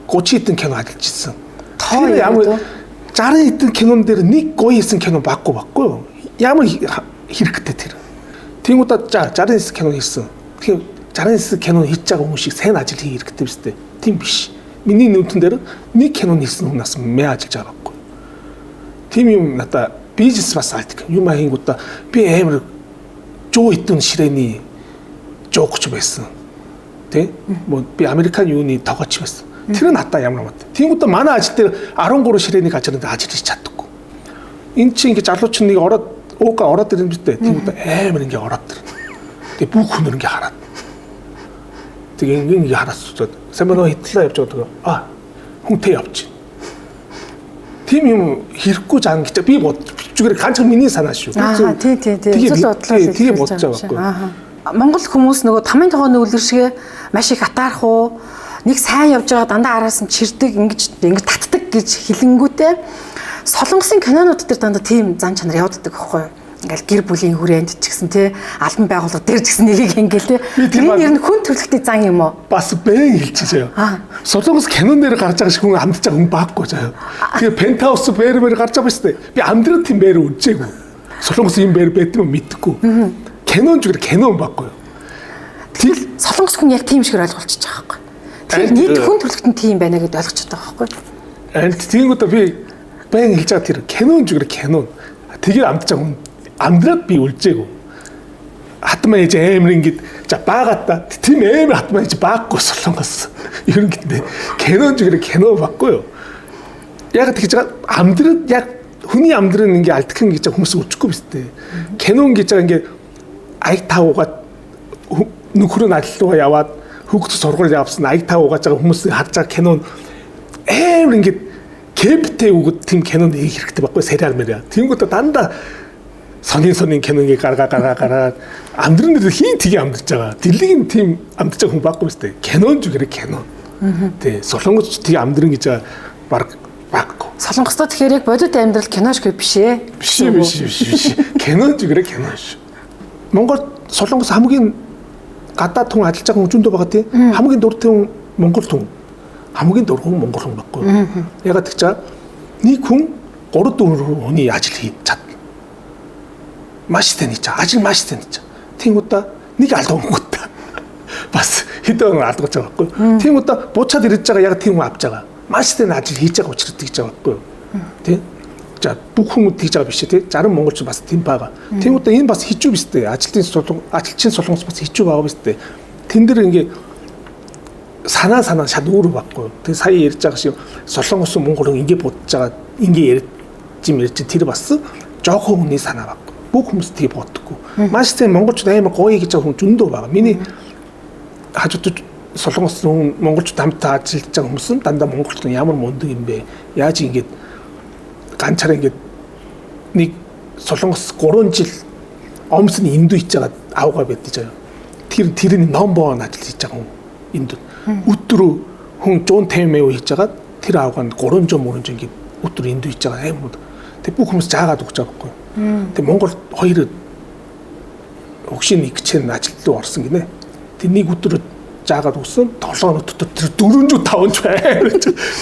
30 хэдэн кино ажиллаж ирсэн. Тэр ямар 60 хэдэн кинон дээр нэг гоё хийсэн кино баггүй юу? Ямар хэрэгтэй тэр. Тийм удаа 69 кино хийсэн. Тэгэхээр 69 кино хийж байгаа хүмүүс шиг сайн ажил хийх хэрэгтэй биз дээ. Тийм биш. Миний нүдэн дээр нэг кино хийсэн хүнээс мэ ажиллаж байгаа байхгүй. Тийм юм надаа бизнес бас алдаг. Юм хийнгуудаа би амар жоо идэн ширээний жоогч байсан. Тэ? Би Американ юуны тогооч байсан. Тэр нь надаа ямар амт. Тийм удаа манай ажил дээр 13 ширээний ажранд ажил хийж чаддаггүй. Энд чинь ингэж залууч нэг ороод ирэн биз дээ. Тийм удаа амар ингэ ороод ир. Тэгээ бүх хүн ингэ хараад. Тэгээ ингэ хараад суцаад. Сайн мөн хэтлээ явж байгаа. Хүнтэй явж. Тийм юм хэрэггүй жаан гэж би бодчихгүй ганцхан миний санаа шүү. Тийм. Зөв бодлоо. Тийм бодож байгаа байхгүй. Монгол хүмүүс нөгөө тамийн тогооны үлгэршгээ маш их атаарах уу? Нэг сайн явж байгаа дандаа араас нь чирдэг ингэж татдаг гэж хэлэнгүүтээ солонгосын кинонууд дээр дандаа тийм зан чанар явагддаг байхгүй юу? Ингээл гэр бүлийн хүрээнд ч гэсэн тий албан байгууллага дээр ч гэсэн нэгийг ингээл тий тэр нэр нь хүн төрөлхтний зан юм уу? Бас бэн хэлчихээ. Солонгос кинон дээр гарч байгаа шиг хүн амдаж байгаа хүн баггүй заяа. Тэгээ пентхаус бээр гарч байгаа шүү дээ. Би амьдрал тийм бээр үзээгүй. Солонгос юм бээр байдаг юм мэдхгүй. Кинон зүгээр кинон баггүй юу? Тэгэл солонгос хүн яг тийм шигээр ойлгуулчих байгаа байхгүй. Тэр нийт хүн төрөлхтөн тийм байна гэдээ ойлгож байгаа байхгүй. Тэгэнгүүтээ би байн хэлж байгаа тэр кинон зүгээр кинон. Тэгээд амдаж байгаа хүн амьдраад би үлжээгүй. хатмаа ээж амар ингээд за баагаата тийм амар хатмаа ээж бааггүй солонгос ер нь гэдэг кинон зүгээр кино баггүй юу яг тэгж байгаа амьдрал яг хүний амьдрал ингээ алдах гэж хүмүүс үжихгүй биз дээ кинон гэж байгаа ингээ аяг тавуугаад нөхөр нь ажил руу яваад хүүхд сургууль явсан аяг тавуугаад байгаа хүмүүс харж байгаа кинон амар ингээ кэптэй үгд тийм кинонд хийх хэрэгтэй баггүй сериал мэрэ тэнгүүд дандаа сонин киноныг гаргаа амьдрын дээр хин тгий амьдарч байгаа. Дэлхийн тийм амьдарч байгаа хүн баггүй өстэй. Кинон зүгээр кино. Тэ солонгос тгий амьдрын гэж баг баггүй. Солонгостой тэгэхээр яг бодит амьдрал кино шиг биш ээ. Биш. Кино зүгээр кино ш. Монгол солонгос хамгийн гадаад хүн ажиллаж байгаа хүн зөндөө байгаа тий. Хамгийн дуртай хүн монгол хүн. Хамгийн дуртай хүн монгол хүн баггүй. Ягаад гэж нэг хүн 3-4 хүний ажил хийж чадна. Маш тэнийч ажил маш тэнийч. Тийм удаа нэг алдаа өнгөт. Бас хэдэн алдгаж байгаа байхгүй. Тийм удаа буцаад ирж байгаа яг тийм хүн авч байгаа. Маш тэн ажил хийж байгаа учраас тэгж байгаа байхгүй. Тийм. За бүх хүмүүс тэгж байгаа биш тий. Зарим монголч бас тийм байгаа. Тийм удаа энэ бас хижүү биш дээ. Ажилчин солонгос бас хижүү байгаа биш дээ. Тэн дээр ингээ санаа шал өөр байхгүй. Тэгээ сая ярьж байгаа шиг солонгос монгол ингээ бодож байгаа ингээ ярьж тэр бас жоохон хүний санаа баг. Бүх хүмүүс тийг боддоггүй. Маш тийм монголчууд амар гоё гэж байгаа хүн зөндөө байгаа. Миний хажууд солонгос хүн монголчууд хамтаа ажиллаж байгаа хүмүүс нь дандаа монголчууд ямар мундаг юм бэ? Яаж ингэж ганцаараа ингэж нэг солонгос 3 жил омс нь индүү хийж байгаа аавгаа байдаж байгаа. Тэр номбоо ажил хийж байгаа хүн индүү. Өдрөө хүн 150 мянга хийж байгаа тэр аавгаа 300 ингэж өдөр индүү хийж байгаа амар. Тэг бүх хүмүүс жаагаад өгч байгаа байхгүй. Тэг Монгол хоёр өгшийн нэг чинь ажилд руу орсон гинэ. Тэг нэг өдөр жаагаад өгсөн 7 хоног дотор тэр 405 байна.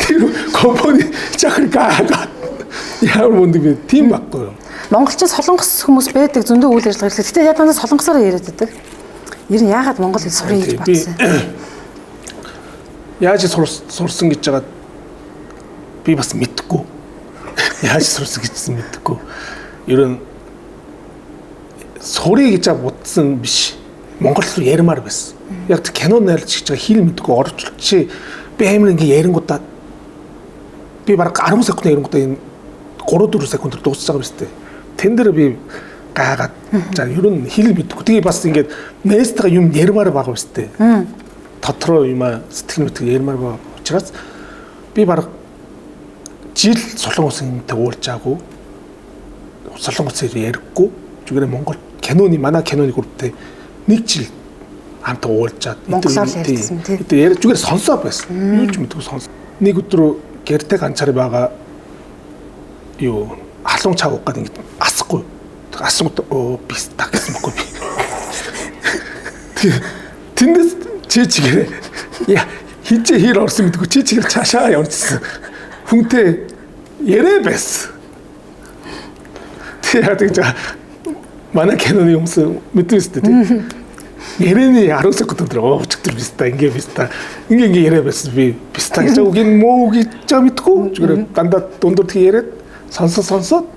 Тэр компани чахар гаад. Ямар мундаг бэ? Тийм байхгүй юу? Монголчин солонгос хүмүүс байдаг зөндөө үйл ажиллагаа хийх. Гэтэ яагаад солонгосоор яриад байдаг? Ер нь яагаад монгол хэл сурах гэж бодсон? Яаж сурсан гэж жагаад би бас мэдэхгүй. Яаж сурсан гэжсэн мэдэхгүй. Ер нь сурыг гэж бодсон биш. Монгол руу ярмаар байсан. Яг кино найруулж гэж байгаа хэл мэдгүй оржуулчих. Би амар ингээ ярингуудаа би бараг 10 секунд ярингуудаа энэ 3-4 секундээр дуусч байгаа биз дээ. Тэн дээр би гаагаад за ер нь хэл мэдгүй. Тэгээ бас ингээд нэстega юм ярмаар байгаа биз дээ. Дотроо юм сэтгэл мэтгэл ярмаар байгаа учраас би бараг жил солонгос юмтай уулж байгаагүй. Солонгосоор ярихгүй. Зүгээр Монгол киноны манай киноны групптэй нэг жил хамтаа уулзаад монголоор ярьсан тийм. Тэгээд зүгээр сонсоо байсан. Юу ч мэдгүй сонс. Нэг өдөр гэртээ ганцаар байгаа юу халуун чав уугаад ингэ асахгүй. Асууд бис так гэсэн бохоо би. Тэндээс чичгээр яа хижээ хэр орсон мэдгүй чичгээр цаашаа явчихсан. Хүнтэй ярэ байсан. Тэгээд гэж манай киноны юмс мэдвэс дээ. Ярианы 10 секунд өдөр оочтер биста ингээ яриа байсан би биста гэж үг юм муу гэж мэдгүй зүгээр дандаа дундуур тгий яриад сонсоод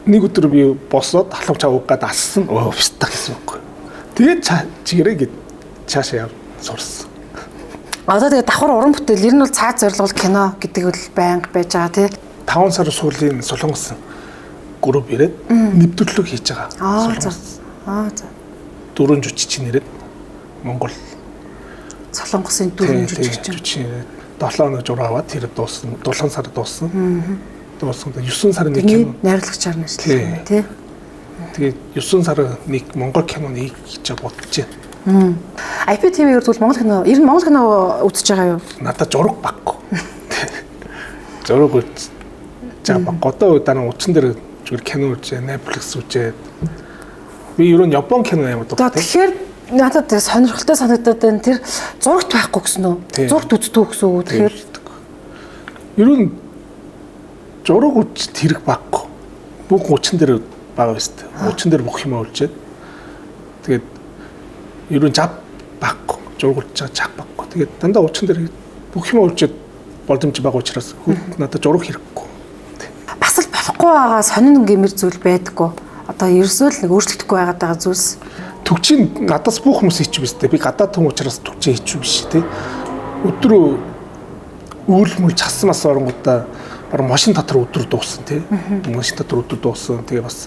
нэг өдөр би босоод халууч аваад ассан биста гэсэн үг. Тэгээд чигээрээ гээд цаашаа яв сурсан. Одоо тэгээд давхар уран бүтээл ер нь бол цаад зорилгол кино гэдэг бол байнга байж байгаа тий. 5 сар суулийн солонгос групп ирээд нэвтрүүлэг хийж байгаа. За. Дөрөв жүжигчин ирээд Монгол солонгосын дөрөв жүжигчин 7 хоног жураа аваад тэр дууссан 7 сар дууссан. Дууссан 9 сарын нэг кино найруулагчаар нэслэх тий. Тэгээд 9 сар нэг Монгол кино нэг хийж бодож байна. IPTV-ээр тэгвэл Монгол кино ер нь Монгол кино үзэж байгаа юу? Надад зураг баггүй. Зураг үз. За баггодоо дараа утсан дээр зүгээр кино үзээ, Netflix үзээ. Би ер нь Япон кино амар дуртай. Тэгэхээр надад сонирхолтой санагдаад байна. Тэр зурагт байхгүй гэсэн үү? Зурагт үздэг гэсэн үү? Тэгэхээр ер нь зураг үз тэрэг баггүй. Бүх утсан дээр байгаа биз дээ. Утсан дээр бүх юм олжээд. Тэгээд ер нь жав баггүй. Зураг үзэж байгаа жав баггүй. Тэгээд дандаа утсан дээр бүх юм олжээд боломж байгаа учраас надад зураг хэрэггүй. Бас л болохгүй байгаа сонин гэмэр зүйл байдаггүй. Одоо ерөөсөө л нэг өөрчлөгдөхгүй байгаа зүйлс. төгчийн надаас бүх хүмүүс хийчих биш дээ. Би гадаад хүн учраас төгчийн хийчих биш тий. Өдрөө үйлмэл часмас оронгуудаа баруун машин дотор өдөр дууссан тий. Машин дотор өдөр дууссан. Тэгээ бас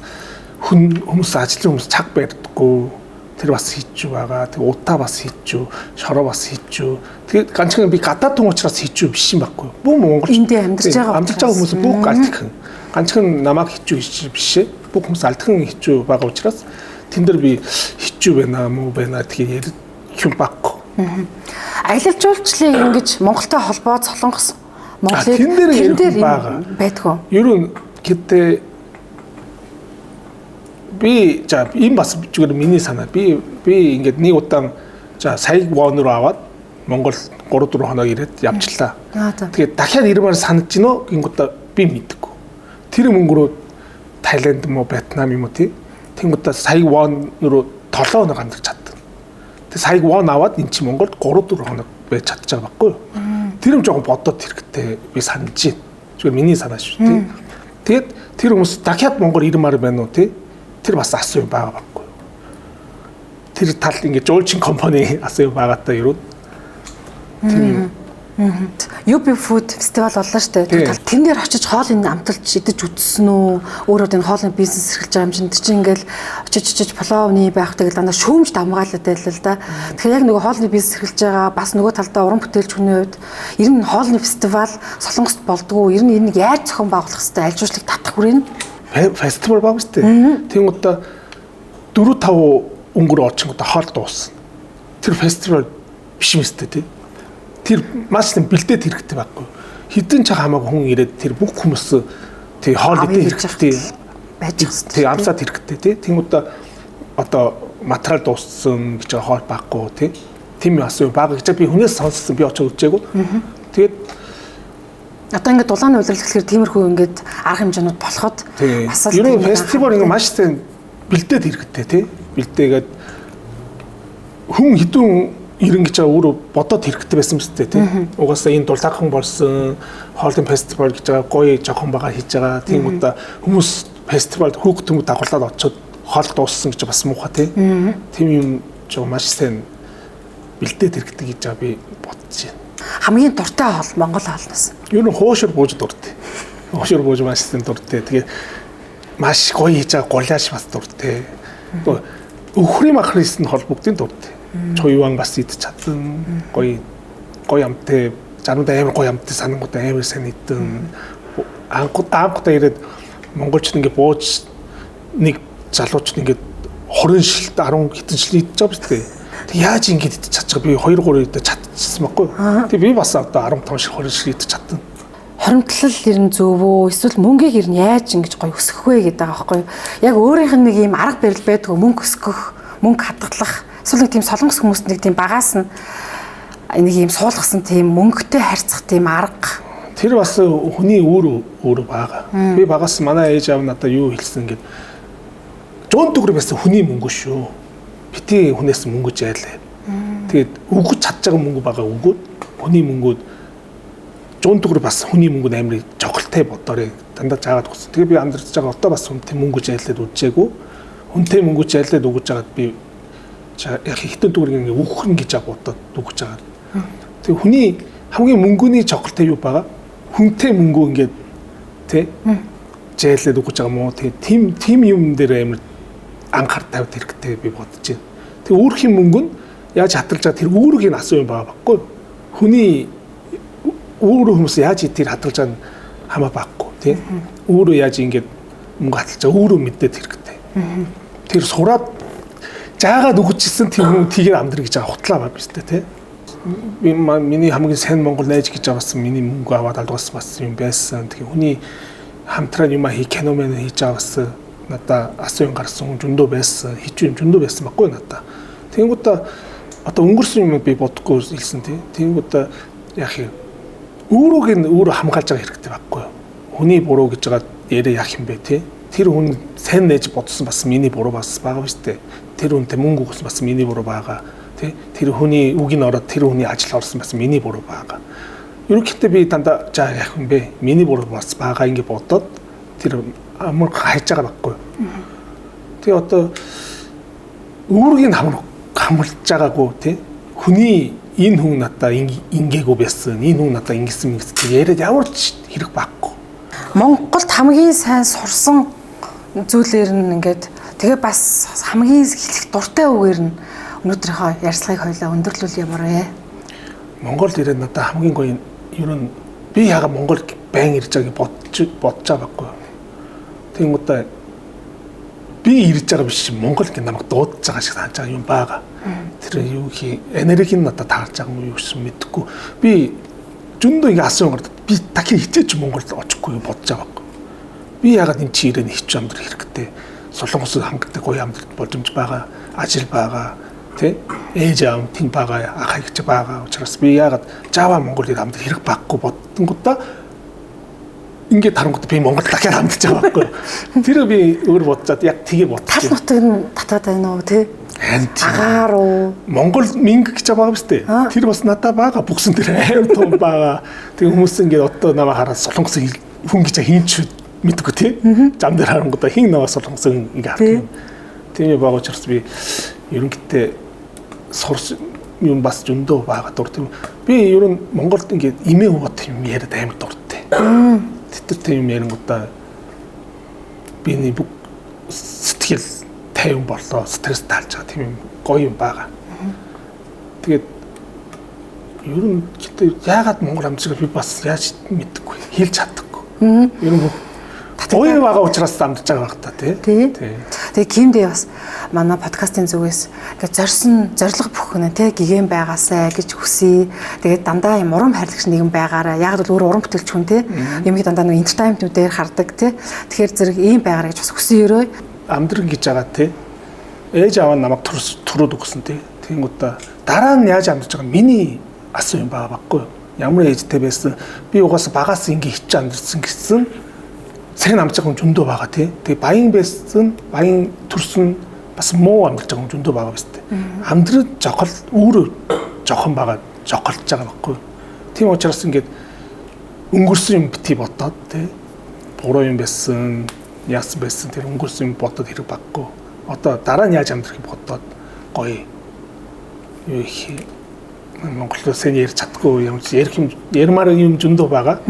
хүмүүс ажлын хүмүүс цаг барьдаггүй. Тэр бас хийчих байгаа. Тэгээ удаа бас хийчих, шороо бас хийчих. Тэгээ ганцхан би гадаад хүн учраас хийчих биш юм байхгүй. Бүх Монгол эндээ амьдарч байгаа хүмүүс бүх альтхан. Ганцхан намайг хийчих биш ээ. Бүх хүмүүс альтхан хийчих байгаа учраас тэн дээр би хийчих байна муу байна тэгээ ярих юм баггүй. Аялал жуулчлалыг ингэж Монголтой холбоод Солонгос Монголыг тэн дээр байдгүй. Ер нь гэдэг би за ийм бас зүгээр миний санаа. Би ингээд нэг удаан за сая вон руу аваад Монгол 3-4 хоног ирээд явчлаа. Тэгээд дахиад ирмээр санаж гинөө гингуудаа би мэдгүй. Тэр мөнгөрөө Тайланд юм уу Вьетнам юм уу тий. Тэнгуудаа сая вон руу 7 хоног амьдарч чадсан. Тэгээд сая вон аваад эн чинь Монголд 3-4 хоног байж чадчих байгаа байхгүй юу? Тэр юм жоохон бодоод хэрэгтэй би санаж байна. Зүгээр миний санаа шүү тий. Тэгээд тэр хүмүүс дахиад Монгол ирмээр байна уу тий. Тэр бас асуу байгаа байхгүй. Тэр тал ингээд жуулчин компани асуу байгаатай юу? UB Food Festival боллоо шүү дээ. Тэр тэн дээр очиж хоолны амталж идэж үзсэн үү? Өөрөө энэ хоолны бизнес эрхэлж байгаа юм чинь чи ингээл очиж пловны байх тэгэл дандаа шүүмж дамгаалаад байлаа л да. Тэгэхээр яг нөгөө хоолны бизнес эрхэлж байгаа бас нөгөө талдаа уран бүтээлч хүний хувьд ер нь хоолны фестивал Солонгост болдгоо. Ер нь энийг яаж зохион байгуулах хэрэгтэй аль жуулчлалыг татах хүрээ фестивал баг үстэй. Тийм удаа 4-5 өнгөр очингуудаа хоол дууссан. Тэр фестивал биш юм өстэй тий. Тэр маш их бэлдээд хэрэгтэй байхгүй. Хэдэн ч хамаагүй хүн ирээд тэр бүх хүмүүс тий хоол идэх хэрэгтэй байж байгаа. Тий амсаад хэрэгтэй тий. Тийм удаа одоо материал дууссан гэж байгаа хоол байхгүй тий. Тийм асуу баг гэж би хүнээс сонссон би очиж үзээгүй. Тэгээд одоо ингээд дулааны улирал гэхээр тиймэрхүү ингээд арга хэмжээнүүд болоход бас л ер нь фестивал ингээд маш сайн бэлдээд хэрэгтэй тий. Бэлдээгээд хүн хідүүн ирэн гэж өөрөө бодоод хэрэгтэй байсан юм зү тий. Угаасаа энэ дулаахан болсон хоолны фестивал гэж байгаа гоё жоохон байгаа хийж байгаа. Тийм удаа хүмүүс фестивалд хүүхдүүд дагуулад очиод хоол дууссан гэж бас муухай тий. Тийм юм жоо маш сайн бэлдээд хэрэгтэй гэж би бодож байна. Хамгийн дуртай хоол Монгол хоолноос. Юу н хоошор бууж дуртай. Хоошор бууж маш сайн дуртай. Тэгээ маш гоё хийж байгаа гуляш бас дуртай. Өхрийн махрис нь хол бүгдийн дуртай. Чуйван бас идэж чадсан. Гоё амтай, заримдаа амар гоё амтай санангуудаа амар сайн идэн. Анхудаа ирээд монголчууд ингээ бууж нэг залууч ингээ 20 шилт 10 хитэн шил идэж байгаа биз дээ. Яаж ингэж идэж чадчих би 2-3 идэж чадчихсан байхгүй. Тэгээ би бас одоо 15 шил 20 шил идэж чадсан. Хоримтлал ер нь зөв үү? Эсвэл мөнгийг ер нь яаж ингэж гоё өсгөх вэ гэдэг байгаа байхгүй. Яг өөрийнх нь нэг юм арга барил байдгүй мөнгө өсгөх, мөнгө хадгалах. Эсвэл нэг тийм солонгос хүмүүст нэг тийм багаас нь нэг юм суулгасан тийм мөнгөтэй харьцах тийм арга. Тэр бас хүний өөр байгаа. Би багаас манай ээж аав надад юу хэлсэн ингээд жон төгрөг байсан хүний мөнгө шүү. Бити хүнээс мөнгө жайлаа. Тэгээд өгөж чадж байгаа мөнгө байгаа өгөөд хүний мөнгөд жон төгрөг бас хүний мөнгөд амар жогтолтой бодоорой дандаа жаагаад өгсөн. Тэгээд би амьдарч байгаа одоо бас хүнтэй мөнгө жайлаад үжээгүй. Хүнтэй мөнгө жайлаад өгөж жагаад би яг хитэн төгрөг ингээ өгөх нь гэж бодоод өгөж жагаад. Тэгээд хүний хамгийн мөнгөний жогтолтой юу байгаа? Хүнтэй мөнгөө ингээд тий жайлаад өгөж байгаа мó. Тэгээд тим юм дээр амар анхаар тавьд хэрэгтэй би бодож байна. Тэг өөрхийн мөнгө нь яаж хатгалж байгаа тэр өөрөгийн асуу юм байгаа байхгүй. Хүний өөрөө хүмүүс яаж тэр хатгалж байгаа хамаа байхгүй тий. Өөрөө яаж ингэж мөнгө хатгалж байгаа өөрөө мэдээд хэрэгтэй. Тэр сураад жаагаад өгчихсэн тийм хүн тийгээр амдрыг гэж хутлаа ба биз дээ тий. Миний хамгийн сайн Монгол найз гэж байгаас миний мөнгө аваад алдгаас бас юм байсан. Тэгээ хүний хамтран юм хий киномен хийж байгаас надаа асуун гарсан зөндөө байсан хичүүн зөндөө байсан байхгүй надаа. Тэнгуудаа одоо өнгөрсөн юм би бодохгүй хэлсэн тий. Тэнгуудаа яах юм өөрөө хамгаалж байгаа хэрэгтэй байхгүй. Хүний буруу гэж байгаа яриа яах юм бэ тий. Тэр хүн сайн нээж бодсон бас миний буруу бас байгаа биз дээ. Тэр хүнтэй мөнгө өгсөн бас миний буруу байгаа тий. Тэр хүний үгийг ороод тэр хүний ажил орсон бас миний буруу байгаа. Ерөнхийдөө би дандаа жаа яах юм бэ? Миний буруу бас байгаа ингэ бодоод тэр амар хайж байгаа байхгүй. Тэгээ одоо үүргийг хамгаалж байгаагүй тий. Хүний энэ хүн надаа ингээгүй байсан. Энэ хүн надаа ингэсэн яриад ямар ч хэрэг байхгүй. Монголд хамгийн сайн сурсан зүйлээр нь ингээд тэгээ бас хамгийн хэлэх дуртай үгээр нь өнөөдрийнхөө ярилцлагыг хоёлаа өндөрлүүл ямар вэ? Монголд ирээд надад хамгийн гоё ер нь би яга Монголд байн ирж байгааг бодож байгаа байхгүй. Тэнгуудаа би ирж байгаа биш Монгол гин намайг дуудаж байгаа шиг санаж байгаа юм байгаа. Тэр юу хий энерги нь надад таарж байгаа юм юу гэсэн мэдэхгүй. Би зөндөө ингэ асуугаар би дахин хичээж Монголд очихгүй бодож байгаа байхгүй. Би ягаад энэ чи ирээн хич амьдрах хэрэгтэй. Солонгос хангалттай гоё амьдрах боломж байгаа, ажил байгаа, тий? Ээж аав тийм байгаа, ах эгч байгаа учраас би ягаад Жава Монголд амьдрах хэрэг байхгүй боддонгуудаа ингээд харангууд би Монгол дахиад хандж байгаа байхгүй. Тэр би өөр бодцоод яг тгээ бодчих. Тал нутаг нь татаад байна уу тий? Агаар уу? Монгол минг гэж байгаа биз дээ. Тэр бас надад байгаа бүгсэн тэр амар том байгаа. Тэг хүмүүс ингээд одоо намайг хараад солонгос хүн гэж хийнч мэдгүй тий. Зам дээр харангууд хин наваа солонгос ингээд хардаг. Тийм байгаа учраас би ерөнхийдөө сурс юм бас зөндөө байгаа дур тийм. Би ер нь Монголд ингээд имээ уут юм яриад амар дуртай. Тэр тийм ярингуудаа биний бүх сэтгэл тайван болоо стресс таалж байгаа тийм юм гоё юм байгаа. Тэгээд ер нь яагаад Монгол амжилт би бас яаж мэдэхгүй хэлж чадахгүй. Ер нь гоё байгаа учраас амжилт байгаа байх та тий. Тэгээ Кимдээ бас манай подкастын зүгээс ингээд зориг бүхэн тий гигэн байгаасай гэж хүсье. Тэгээд дандаа юм урам хайрлагч нэгэн байгаарай. Яг л өөр урам бүтээлч хүн тий. Ямиг дандаа нэг энтертайнментүүдээр хардаг тий. Тэгэхээр зэрэг ийм байгаарай гэж бас хүсье өрөө. Амдран гэж байгаа тий. Ээж аваа намайг төрөөд өгсөн тий. Тэнгуудаа дараа нь яаж амьдарч байгаа миний асуу юм байхгүй. Ямар ээжтэй байсан би угаасаа багаас ингэ хич амьдсан гэсэн сайн амж байгаа хүн зөндөө байгаа тий. Тэгээ баян байсан, баян төрсөн бас муу амьдарч байгаа хүн зөндөө байгаа биз дээ. Амьдрал жохол өөрөө жохон байгаа, жохолж байгаа байхгүй. Тийм учраас ингээд өнгөрсөн юм бити бодоод тий. Буруу юм байсан, яасан байсан тэр өнгөрсөн юм бодоод хэрэг баггүй. Одоо дараа нь яаж амьдрахыг бодоод гоё юу их Монголоор сайн ярьж чадахгүй юм ярих юм ярмаар юм зөндөө байгаа.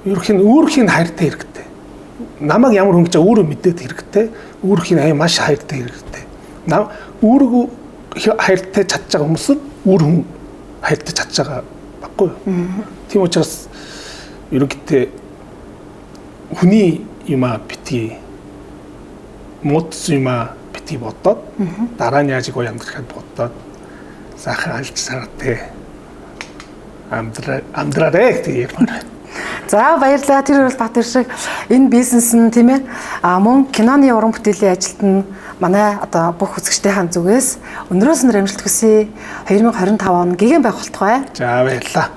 Өөрхийн хайртай хэрэгтэй. Намайг ямар хүн гэж өөрөө мэдээд хэрэгтэй. Өөрхийн ая маш хайртай хэрэгтэй. Өөрийгөө хайртай чадж байгаа хүмүүс нь өөр хүн хайртай чадж байгаа баггүй юу? Тийм учраас ерөнхийдөө хүний юмаа битгий муудсан юмаа битгий бодоод дараа нь яаж гоё амьдрахад бодоод сайхан алж сартай амдраарэ гэдэг юм байна. За баярлалаа. Тэр бол Батэр шиг энэ бизнес нь тийм ээ мөн киноны уран бүтээлийн ажилд нь манай одоо бүх үзэгчдийн зүгээс өнөөс нь амжилт хүсье. 2025 он гигэн байх болтугай. За баярлалаа.